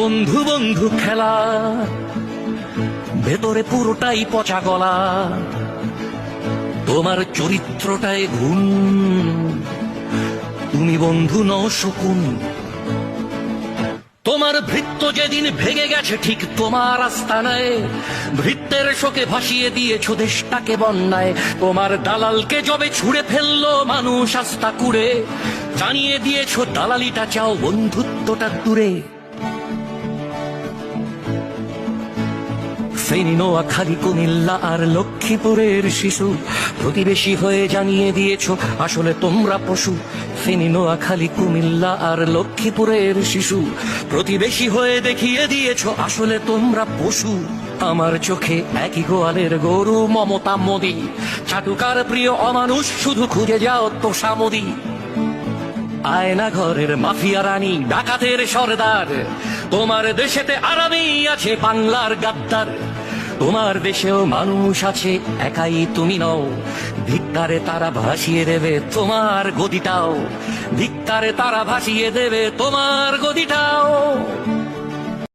বন্ধু বন্ধু খেলা, ভেতরে পুরোটাই পচা গলা। তোমার চরিত্রটায় ঘুম, তুমি বন্ধু নও শকুন। তোমার ভৃত্য যেদিন ভেঙে গেছে ঠিক তোমার আস্তানায়, ভৃত্যের শোকে ভাসিয়ে দিয়েছ দেশটাকে বন্যায়। তোমার দালালকে যবে ছুঁড়ে ফেললো মানুষ আস্থা কুড়ে, জানিয়ে দিয়েছ দালালিটা চাও, বন্ধুত্বটা দূরে। ফেনী, নোয়াখালী, কুমিল্লা আর লক্ষ্মীপুরের শিশু প্রতিবেশী হয়ে জানিয়ে দিয়েছ আসলে তোমরা পশু। ফেনী, নোয়াখালী, কুমিল্লা আর লক্ষ্মীপুরের শিশু প্রতিবেশী হয়ে দেখিয়ে দিয়েছ আসলে তোমরা পশু। আমার চোখে একই গোয়ালের গরু মমতা মোদি, চাটুকার প্রিয় অমানুষ শুধু খুঁজে যাও তোষামোদি। আয়না ঘরের মাফিয়া রানী, ডাকাতের সর্দার, তোমার দেশেতে আরামেই আছে বাংলার গাদ্দার। তোমার দেশেও মানুষ আছে, একাই তুমি নও। ধিক্কারে তারা ভাসিয়ে দেবে তোমার গদিটাও, ধিক্কারে তারা ভাসিয়ে দেবে তোমার গদিটাও।